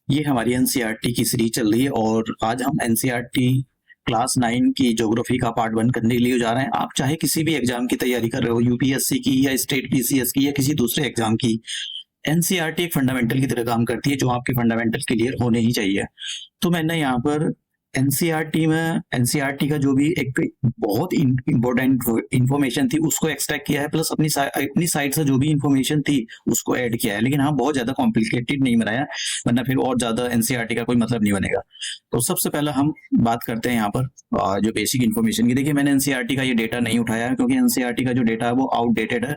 ये हमारी एनसीईआरटी की सीरीज चल रही है और आज हम एनसीईआरटी क्लास 9 की ज्योग्राफी का पार्ट 1 करने के लिए जा रहे हैं। आप चाहे किसी भी एग्जाम की तैयारी कर रहे हो, यूपीएससी की या स्टेट पीसीएस की या किसी दूसरे एग्जाम की, एनसीईआरटी एक फंडामेंटल की तरह काम करती है जो आपके फंडामेंटल क्लियर होने ही चाहिए। तो मैंने यहाँ पर एनसीईआरटी का जो भी एक बहुत इंपॉर्टेंट इंफॉर्मेशन थी उसको एक्सट्रैक्ट किया है, प्लस अपनी साइड से जो भी इंफॉर्मेशन थी उसको ऐड किया है, लेकिन हाँ बहुत ज्यादा कॉम्प्लिकेटेड नहीं बनाया, वरना फिर और ज्यादा एनसीईआरटी का कोई मतलब नहीं बनेगा। तो सबसे पहला हम बात करते हैं यहाँ पर जो बेसिक इन्फॉर्मेशन की। देखिए, मैंने एनसीईआरटी का ये डेटा नहीं उठाया है क्योंकि एनसीईआरटी का जो डेटा है वो आउटडेटेड है।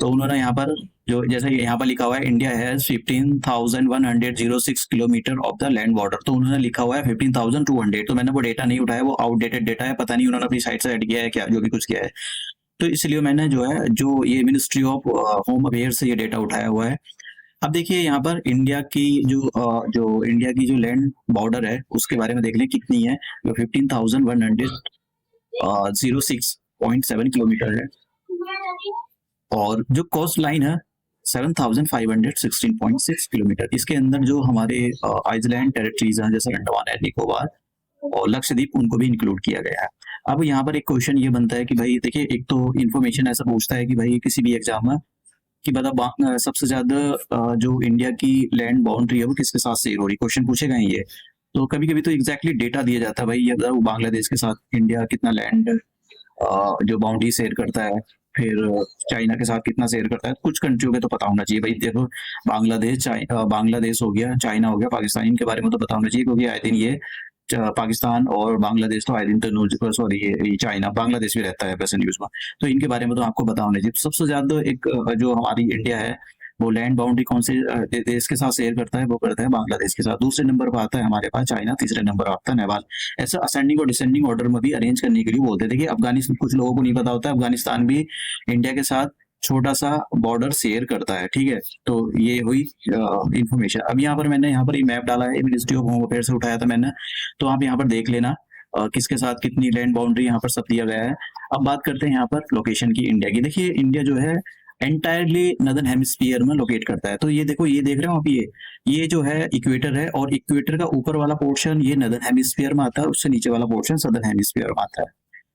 तो उन्होंने यहाँ पर जो जैसे यहाँ पर लिखा हुआ है, India has 15,106 kilometre of the land border, तो उन्होंने लिखा हुआ है 15,200। तो मैंने वो डेटा नहीं उठाया, वो आउटडेटेड डेटा है, पता नहीं उन्होंने अपनी साइट से ऐड किया है क्या, जो भी कुछ किया है। तो इसलिए मैंने जो है जो ये मिनिस्ट्री ऑफ होम अफेयर से ये डेटा उठाया हुआ है। अब देखिए यहाँ पर इंडिया की जो इंडिया की जो लैंड बॉर्डर है उसके बारे में देख लें कितनी है। जो 15,106.7 किलोमीटर है, और जो कोस्ट लाइन है 7,516.6 किलोमीटर। इसके अंदर जो हमारे आइलैंड टेरिटरीज हैं जैसे अंडमान एंड निकोबार और लक्षद्वीप, उनको भी इंक्लूड किया गया है। अब यहाँ पर एक क्वेश्चन ये बनता है कि भाई देखिए, एक तो इन्फॉर्मेशन ऐसा पूछता है कि भाई किसी भी एग्जाम में कि बता सबसे ज्यादा जो इंडिया की लैंड बाउंड्री है वो किसके साथ शेयर हो रही, क्वेश्चन पूछेगा ही ये। तो कभी कभी तो एग्जैक्टली डेटा दिया जाता है, भाई ये बताओ बांग्लादेश के साथ इंडिया कितना लैंड जो बाउंड्री शेयर करता है, फिर चाइना के साथ कितना शेयर करता है। कुछ कंट्रियों के तो पता होना चाहिए भाई, देखो बांग्लादेश हो गया, चाइना हो गया, पाकिस्तान, इनके बारे में तो पता होना चाहिए क्योंकि आई थिंक ये पाकिस्तान और बांग्लादेश तो आई थिंक तो सॉरी ये चाइना, बांग्लादेश भी रहता है वैसे न्यूज में, तो इनके बारे में तो आपको पता होना चाहिए। सबसे ज्यादा एक जो हमारी इंडिया है वो लैंड बाउंड्री कौन से देश के साथ शेयर करता है, वो करता है बांग्लादेश के साथ। दूसरे नंबर पर आता है हमारे पास चाइना, तीसरे नंबर पर आता है नेपाल। ऐसा असेंडिंग और डिसेंडिंग ऑर्डर में भी अरेंज करने के लिए बोलते हैं। देखिए अफगानिस्तान, कुछ लोगों को नहीं पता होता है, अफगानिस्तान भी इंडिया के साथ छोटा सा बॉर्डर शेयर करता है, ठीक है। तो ये हुई इंफॉर्मेशन। अब यहाँ पर मैंने यहाँ पर मैप डाला है, मिनिस्ट्री ऑफ होम अफेयर से उठाया था मैंने, तो आप यहाँ पर देख लेना किसके साथ कितनी लैंड बाउंड्री यहाँ पर सब दिया गया है। अब बात करते हैं यहाँ पर लोकेशन की इंडिया की। देखिए इंडिया जो है एंटायरली नदर्न हेमिस्फीयर में लोकेट करता है। तो ये देखो, ये देख रहे हो आप, ये जो है इक्वेटर है, और इक्वेटर का ऊपर वाला पोर्शन ये नदर्न हेमिस्फीयर में आता है, उससे नीचे वाला पोर्शन सदर्न हेमिस्फीयर में आता है।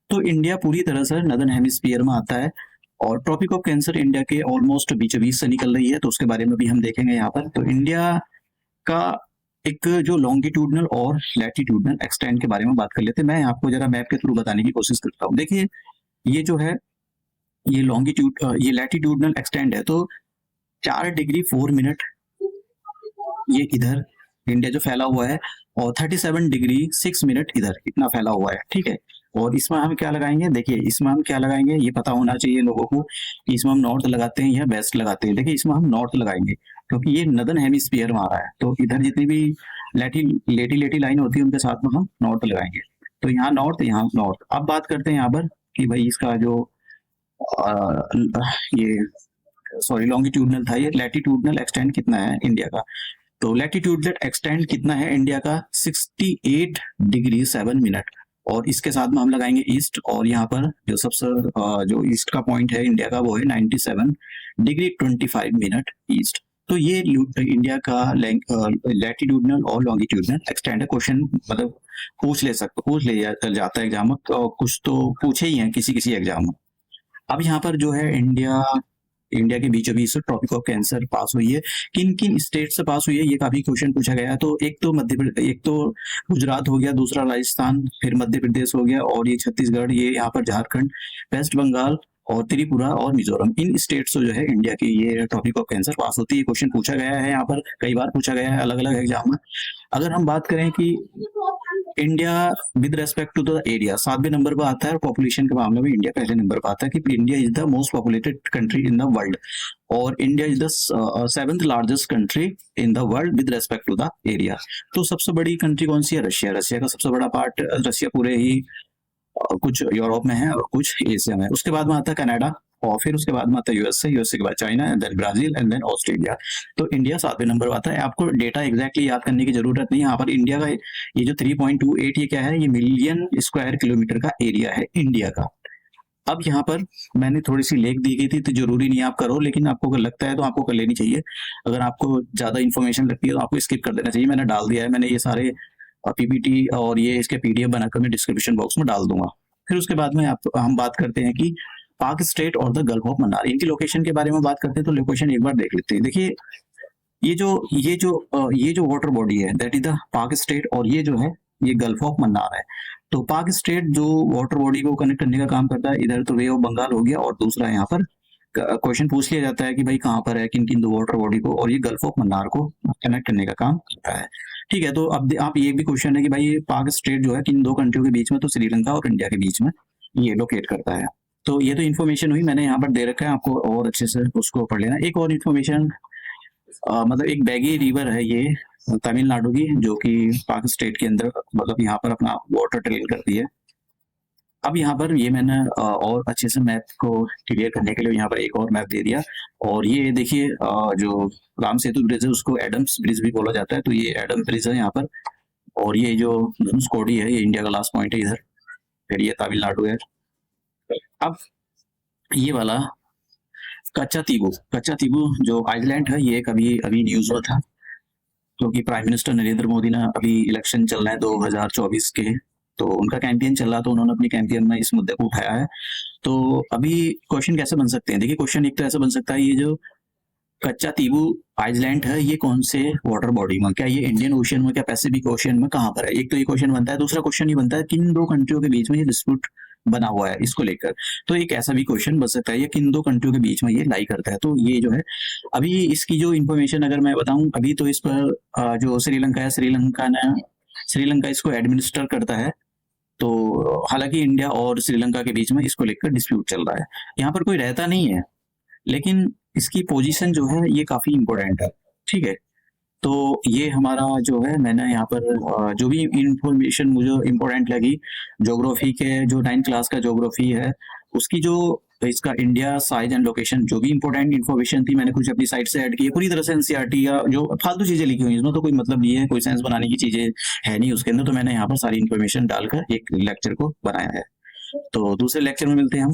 तो इंडिया पूरी तरह से नदर्न हेमिस्फीयर में आता है, और ट्रॉपिक ऑफ कैंसर इंडिया के ऑलमोस्ट बीचों बीच से निकल रही है, तो उसके बारे में भी हम देखेंगे यहाँ पर। तो इंडिया का एक जो लॉन्गिट्यूडनल और लैटिट्यूडनल एक्सटेंट के बारे में बात कर लेते हैं। मैं आपको जरा मैप के थ्रू बताने की कोशिश करता हूँ। देखिए ये जो है ये लैटिट्यूडनल एक्सटेंड है, तो 4 डिग्री 4 मिनट ये इधर इंडिया जो फैला हुआ है, और 37 डिग्री 6 मिनट इधर इतना फैला हुआ है, ठीक है। और इसमें हम क्या लगाएंगे, देखिए इसमें हम क्या लगाएंगे ये पता होना चाहिए लोगों को कि इसमें हम नॉर्थ लगाते हैं या वेस्ट लगाते हैं। देखिए इसमें हम नॉर्थ लगाएंगे क्योंकि ये नदर्न हेमिस्फीयर में आ रहा है, तो इधर जितनी भी लेटी लाइन होती है उनके साथ में हम नॉर्थ लगाएंगे। तो यहाँ नॉर्थ। अब बात करते हैं यहाँ पर कि भाई इसका जो ये सॉरी लॉन्गिट्यूडनल था, ये लैटिट्यूडनल एक्सटेंड कितना है इंडिया का। तो लैटिट्यूडनल एक्सटेंड कितना है इंडिया का, 68 डिग्री 7 मिनट, और इसके साथ में हम लगाएंगे ईस्ट, और यहाँ पर जो सबसे जो ईस्ट का पॉइंट है इंडिया का वो है 97 डिग्री 25 मिनट ईस्ट। तो ये इंडिया का लैटिट्यूडनल और लॉन्गिट्यूडनल एक्सटेंड है। क्वेश्चन मतलब पूछ ले जाता है एग्जाम में, कुछ तो पूछे ही हैं किसी किसी एग्जाम में। अब यहाँ पर जो है इंडिया के बीचों बीच से ट्रॉपिक ऑफ कैंसर पास हुई है। किन किन स्टेट से पास हुई है ये काफी क्वेश्चन पूछा गया है। तो एक तो गुजरात हो गया, दूसरा राजस्थान, फिर मध्य प्रदेश हो गया, और ये छत्तीसगढ़, ये यहाँ पर झारखंड, वेस्ट बंगाल और त्रिपुरा और मिजोरम, इन स्टेट से जो है इंडिया की ये टॉपिक ऑफ कैंसर पास होती है। क्वेश्चन पूछा गया है यहाँ पर, कई बार पूछा गया है अलग अलग एग्जाम में। अगर हम बात करें कि India with respect to the area 7वें नंबर पर आता है, और पॉपुलेशन के मामले में इंडिया पहले नंबर पर आता है कि India is the most populated country in the world, और India is the 7th largest country in the world with respect to the area. तो सबसे बड़ी कंट्री कौन सी है, रशिया का सबसे बड़ा पार्ट, रशिया पूरे ही कुछ यूरोप में है और कुछ एशिया में। उसके बाद में आता है कनाडा, और फिर उसके बाद में आता है यूएसए के बाद China, and then Brazil, and then Australia. तो इंडिया 7वें नंबर पर आता है। आपको डेटा एग्जैक्टली याद करने की जरूरत नहीं है। यहाँ पर इंडिया का ये जो 3.28 ये क्या है, ये मिलियन स्क्वायर किलोमीटर का एरिया है इंडिया का। अब यहाँ पर मैंने थोड़ी सी लेख दी गई थी, तो जरूरी नहीं है आप करो, लेकिन आपको अगर लगता है तो आपको कर लेनी चाहिए। अगर आपको ज्यादा इन्फॉर्मेशन लगती है तो आपको स्किप कर देना चाहिए। मैंने डाल दिया है, मैंने ये सारे पीपीटी और ये इसके पीडीएफ बनाकर मैं डिस्क्रिप्शन बॉक्स में डाल दूंगा। फिर उसके बाद में हम बात करते हैं कि पाक स्टेट और द गल्फ ऑफ मन्नार, इनकी लोकेशन के बारे में बात करते हैं। तो लोकेशन एक बार देख लेते हैं। देखिए ये जो वाटर बॉडी है दैट इज द पाक स्टेट, और ये जो है ये गल्फ ऑफ मन्नार है। तो पाक स्टेट जो वाटर बॉडी को कनेक्ट करने का काम करता है, इधर तो वे ऑफ बंगाल हो गया, और दूसरा यहाँ पर क्वेश्चन पूछ लिया जाता है कि भाई कहाँ पर है, किन किन दो वाटर बॉडी को, और ये गल्फ ऑफ मन्नार को कनेक्ट करने का काम करता है। ठीक है, तो अब आप ये भी क्वेश्चन है कि भाई ये पाक स्टेट जो है किन दो कंट्रियों के बीच में, तो श्रीलंका और इंडिया के बीच में ये लोकेट करता है। तो ये तो इन्फॉर्मेशन हुई, मैंने यहाँ पर दे रखा है, आपको और अच्छे से उसको पढ़ लेना। एक और इन्फॉर्मेशन, मतलब एक बैगी रिवर है ये तमिलनाडु की, जो कि पाक स्टेट के अंदर मतलब यहाँ पर अपना वाटर ट्रेन करती है। अब यहाँ पर ये मैंने और अच्छे से मैप को क्लियर करने के लिए यहाँ पर एक और मैप दे दिया। और ये देखिए जो राम सेतु ब्रिज है उसको एडम्स ब्रिज भी बोला जाता है। तो ये एडम ब्रिज है यहाँ पर, और ये जो धनुषकोडी है ये इंडिया का लास्ट पॉइंट है इधर, फिर ये तमिलनाडु है। अब ये वाला कच्चा तीबू जो आइलैंड है, ये कभी अभी न्यूज में था, क्योंकि प्राइम मिनिस्टर नरेंद्र मोदी ने अभी इलेक्शन चल रहा है 2024 के, तो उनका कैंपेन चल रहा, तो उन्होंने अपनी कैंपेन में इस मुद्दे को उठाया है। तो अभी क्वेश्चन कैसे बन सकते हैं, देखिए क्वेश्चन एक तो ऐसा बन सकता है, ये जो कच्चा तीबू आइलैंड है ये कौन से वाटर बॉडी में, क्या ये इंडियन ओशन में, क्या पैसिफिक ओशन में, कहाँ पर है, एक तो ये क्वेश्चन बनता है। दूसरा क्वेश्चन ये बनता है किन दो कंट्रियों के बीच में ये डिस्प्यूट बना हुआ है इसको लेकर, तो एक ऐसा भी क्वेश्चन बन सकता है, ये किन दो कंट्रियों के बीच में ये लाई करता है। तो ये जो है अभी इसकी जो इन्फॉर्मेशन अगर मैं बताऊं, अभी तो इस पर जो श्रीलंका है, श्रीलंका इसको एडमिनिस्टर करता है। तो हालांकि इंडिया और श्रीलंका के बीच में इसको लेकर डिस्प्यूट चल रहा है, यहाँ पर कोई रहता नहीं है, लेकिन इसकी पोजीशन जो है ये काफी इंपॉर्टेंट है। ठीक है, तो ये हमारा जो है, मैंने यहाँ पर जो भी इंफॉर्मेशन मुझे इंपॉर्टेंट लगी ज्योग्राफी के, जो 9th क्लास का ज्योग्राफी है उसकी जो इसका इंडिया साइज एंड लोकेशन, जो भी इंपॉर्टेंट इन्फॉर्मेशन थी मैंने कुछ अपनी साइड से ऐड की है। पूरी तरह से एनसीईआरटी या जो फालतू चीजें लिखी हुई इसमें तो कोई मतलब नहीं है, कोई सेंस बनाने की चीजें है नहीं उसके अंदर, तो मैंने यहाँ पर सारी इन्फॉर्मेशन डालकर एक लेक्चर को बनाया है। तो दूसरे लेक्चर में मिलते हैं हम।